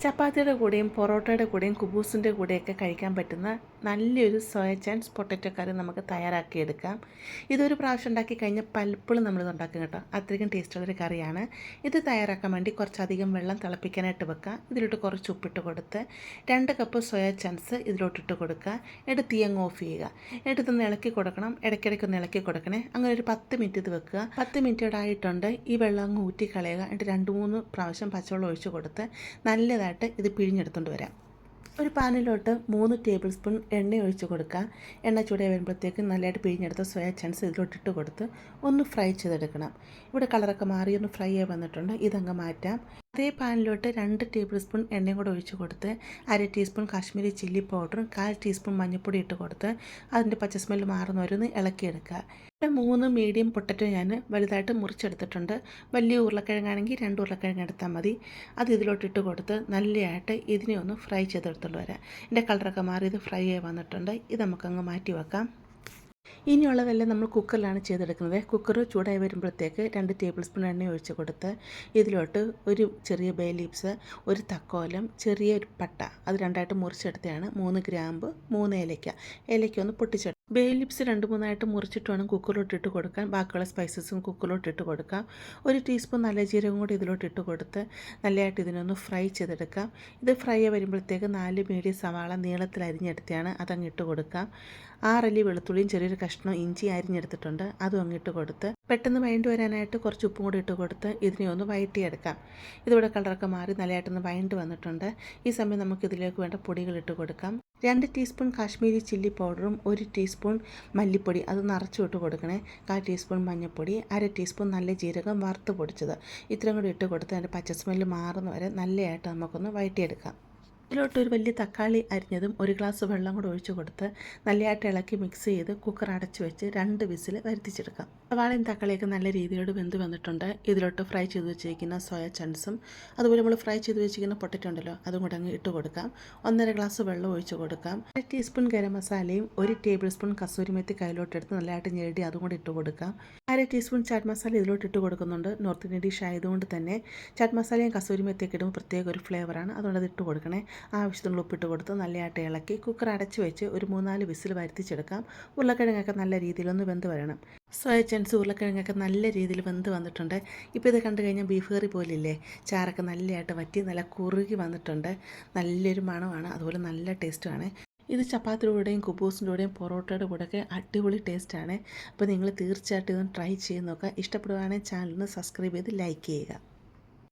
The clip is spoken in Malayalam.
ചപ്പാത്തിയുടെ കൂടെയും പൊറോട്ടയുടെ കൂടെയും കുബൂസിൻ്റെ കൂടെയൊക്കെ കഴിക്കാൻ പറ്റുന്ന നല്ലൊരു സോയ ചങ്ക്സ് പൊട്ടറ്റോ കറി നമുക്ക് തയ്യാറാക്കിയെടുക്കാം. ഇതൊരു പ്രാവശ്യം ഉണ്ടാക്കി കഴിഞ്ഞാൽ പലപ്പോഴും നമ്മളിത് ഉണ്ടാക്കും കേട്ടോ. അത്രയ്ക്കും ടേസ്റ്റുള്ളൊരു കറിയാണ്. ഇത് തയ്യാറാക്കാൻ വേണ്ടി കുറച്ചധികം വെള്ളം തിളപ്പിക്കാനായിട്ട് വെക്കുക. ഇതിലോട്ട് കുറച്ച് ഉപ്പിട്ട് കൊടുത്ത് 2 കപ്പ് സോയ ചങ്ക്സ് ഇതിലോട്ടിട്ട് കൊടുക്കുക. എന്നിട്ട് തീ അങ്ങ് ഓഫ് ചെയ്യുക. എന്നിട്ട് ഇതൊന്ന് ഇളക്കി കൊടുക്കണം. ഇടയ്ക്കിടയ്ക്കൊന്ന് ഇളക്കി കൊടുക്കണേ. അങ്ങനെ ഒരു 10 മിനിറ്റ് ഇത് വെക്കുക. 10 മിനിറ്റ് ആയിട്ടുണ്ട്. ഈ വെള്ളം അങ്ങ് ഊറ്റി കളയുക. എന്നിട്ട് 2-3 പ്രാവശ്യം പച്ചവെള്ളം ഒഴിച്ച് കൊടുത്ത് നല്ലതായിട്ട് ഇത് പിഴിഞ്ഞെടുത്തുകൊണ്ട് വരാം. ഒരു പാനിലോട്ട് 3 ടേബിൾ സ്പൂൺ എണ്ണ ഒഴിച്ച് കൊടുക്കുക. എണ്ണ ചൂടായി വരുമ്പോഴത്തേക്ക് നല്ലതായിട്ട് പിഴിഞ്ഞെടുത്ത സോയ ചങ്ക്സ് ഇതിലോട്ടിട്ട് കൊടുത്ത് ഒന്ന് ഫ്രൈ ചെയ്തെടുക്കണം. ഇവിടെ കളറൊക്കെ മാറി ഒന്ന് ഫ്രൈ ആയി വന്നിട്ടുണ്ട്. ഇതങ്ങ് മാറ്റാം. അതേ പാനിലോട്ട് 2 ടേബിൾ സ്പൂൺ എണ്ണയും കൂടെ ഒഴിച്ച് കൊടുത്ത് 1/2 ടീസ്പൂൺ കാശ്മീരി ചില്ലി പൗഡറും 1/4 ടീസ്പൂൺ മഞ്ഞൾപ്പൊടി ഇട്ട് കൊടുത്ത് അതിൻ്റെ പച്ച സ്മെല്ല് മാറുന്നവരൊന്ന് ഇളക്കിയെടുക്കുക. ഇവിടെ 3 മീഡിയം പൊട്ടറ്റോ ഞാൻ വലുതായിട്ട് മുറിച്ചെടുത്തിട്ടുണ്ട്. വലിയ ഉരുളക്കിഴങ്ങാണെങ്കിൽ 2 ഉരുളക്കിഴങ്ങ് എടുത്താൽ മതി. അത് ഇതിലോട്ടിട്ട് കൊടുത്ത് നല്ലതായിട്ട് ഇതിനെ ഒന്ന് ഫ്രൈ ചെയ്തെടുത്തുകൊണ്ട് വരാം. ഇതിൻ്റെ കളറൊക്കെ മാറി ഇത് ഫ്രൈ ആയി വന്നിട്ടുണ്ട്. ഇത് നമുക്കങ്ങ് മാറ്റി വെക്കാം. ഇനിയുള്ളതെല്ലാം നമ്മൾ കുക്കറിലാണ് ചെയ്തെടുക്കുന്നത്. കുക്കർ ചൂടായി വരുമ്പോഴത്തേക്ക് 2 ടേബിൾ സ്പൂൺ എണ്ണ ഒഴിച്ച് കൊടുത്ത് ഇതിലോട്ട് ഒരു ചെറിയ ബേ ലീവ്സ്, ഒരു തക്കോലം, ചെറിയൊരു പട്ട അത് രണ്ടായിട്ട് മുറിച്ചെടുത്തതാണ്, 3 ഗ്രാമ്പ്, 3 ഏലയ്ക്ക ഒന്ന് പൊട്ടിച്ചെടുത്ത് ബേ ലീവ്സ് 2-3 മുറിച്ചിട്ട് വേണം കുക്കറിലോട്ടിട്ട് കൊടുക്കാൻ. ബാക്കിയുള്ള സ്പൈസസും കുക്കറിലോട്ടിട്ട് കൊടുക്കാം. 1 ടീസ്പൂൺ നല്ല ജീരകം കൂടി ഇതിലോട്ടിട്ട് കൊടുത്ത് നല്ലതായിട്ട് ഇതിനൊന്ന് ഫ്രൈ ചെയ്തെടുക്കാം. ഇത് ഫ്രൈ വരുമ്പോഴത്തേക്ക് 4 മീഡിയം സവാള നീളത്തിൽ അരിഞ്ഞെടുത്താണ് അതങ്ങ് ഇട്ട് കൊടുക്കാം. 6 അല്ലി വെളുത്തുള്ളിയും ചെറിയൊരു കഷ്ണം ഇഞ്ചി അരിഞ്ഞെടുത്തിട്ടുണ്ട് അതും അങ്ങിട്ട് കൊടുത്ത് പെട്ടെന്ന് വഴണ്ടി വരാനായിട്ട് കുറച്ച് ഉപ്പും കൂടി ഇട്ട് കൊടുത്ത് ഇതിനെ ഒന്ന് വഴറ്റിയെടുക്കാം. ഇതിവിടെ കളറൊക്കെ മാറി നല്ലതായിട്ടൊന്ന് വഴണ്ട് വന്നിട്ടുണ്ട്. ഈ സമയം നമുക്ക് ഇതിലേക്ക് വേണ്ട പൊടികൾ ഇട്ട് കൊടുക്കാം. 2 ടീസ്പൂൺ കാശ്മീരി ചില്ലി പൗഡറും 1 ടീസ്പൂൺ മല്ലിപ്പൊടി അത് നിറച്ചു ഇട്ട് കൊടുക്കണേ. 1/4 ടീസ്പൂൺ മഞ്ഞൾപ്പൊടി, 1/2 ടീസ്പൂൺ നല്ല ജീരകം വറുത്ത് പൊടിച്ചത് ഇത്രയും കൂടി ഇട്ട് കൊടുത്ത് അതിൻ്റെ പച്ച സ്മെല്ല് മാറുന്ന വരെ നല്ലതായിട്ട് നമുക്കൊന്ന് വഴറ്റിയെടുക്കാം. ഇതിലോട്ട് ഒരു വലിയ തക്കാളി അരിഞ്ഞതും 1 ഗ്ലാസ് വെള്ളം കൂടെ ഒഴിച്ച് കൊടുത്ത് നല്ലതായിട്ട് ഇളക്കി മിക്സ് ചെയ്ത് കുക്കർ അടച്ച് വെച്ച് 2 വിസിൽ വരുത്തിച്ചെടുക്കാം. സവാളയും തക്കാളിയൊക്കെ നല്ല രീതിയോട് വെന്ത് വന്നിട്ടുണ്ട്. ഇതിലോട്ട് ഫ്രൈ ചെയ്ത് വെച്ചിരിക്കുന്ന സോയ ചങ്ക്സും അതുപോലെ നമ്മൾ ഫ്രൈ ചെയ്ത് വെച്ചിരിക്കുന്ന പൊട്ടറ്റോ ഉണ്ടല്ലോ അതും കൂടെ അങ്ങ് ഇട്ട് കൊടുക്കാം. 1.5 ഗ്ലാസ് വെള്ളം ഒഴിച്ച് കൊടുക്കാം. 1 ടീസ്പൂൺ ഗരം മസാലയും 1 ടേബിൾ സ്പൂൺ കസൂരി മെത്തി കയ്യിലോട്ടെടുത്ത് നല്ലതായിട്ട് ഞെരടി അതും കൂടി ഇട്ട് കൊടുക്കാം. 1/2 ടീസ്പൂൺ ചാറ്റ് മസാല ഇതിലോട്ട് ഇട്ട് കൊടുക്കുന്നുണ്ട്. നോർത്ത് ഇന്ത്യൻ ഡിഷ് ആയതുകൊണ്ട് തന്നെ ചാറ്റ് മസാലയും കസൂരി മെത്തിയൊക്കെ ഇടുമ്പോൾ പ്രത്യേക ഒരു ഫ്ലേവറാണ്. അതുകൊണ്ട് അത് ഇട്ട് കൊടുക്കണേ. ആവശ്യത്തിനുള്ള ഉപ്പിട്ട് കൊടുത്ത് നല്ലതായിട്ട് ഇളക്കി കുക്കർ അടച്ച് വെച്ച് ഒരു 3-4 വിസിൽ വരുത്തിച്ചെടുക്കാം. ഉരുളക്കിഴങ്ങൊക്കെ നല്ല രീതിയിലൊന്ന് വെന്ത് വരണം. സോയ ചങ്ക്സ് ഉരുളക്കിഴങ്ങൊക്കെ നല്ല രീതിയിൽ വെന്ത് വന്നിട്ടുണ്ട്. ഇപ്പോൾ ഇത് കണ്ടു കഴിഞ്ഞാൽ ബീഫ് കറി പോലില്ലേ, ചാറൊക്കെ നല്ലതായിട്ട് വറ്റി നല്ല കുറുകി വന്നിട്ടുണ്ട്. നല്ലൊരു മണമാണ്, അതുപോലെ നല്ല ടേസ്റ്റുമാണ്. ഇത് ചപ്പാത്തിയുടെ കൂടെയും കുബൂസിൻ്റെ കൂടെയും പൊറോട്ടയുടെ കൂടെയൊക്കെ അടിപൊളി ടേസ്റ്റാണ്. അപ്പോൾ നിങ്ങൾ തീർച്ചയായിട്ടും ഇതൊന്ന് ട്രൈ ചെയ്ത് നോക്കുക. ഇഷ്ടപ്പെടുകയാണെങ്കിൽ ചാനലിന് സബ്സ്ക്രൈബ് ചെയ്ത് ലൈക്ക് ചെയ്യുക.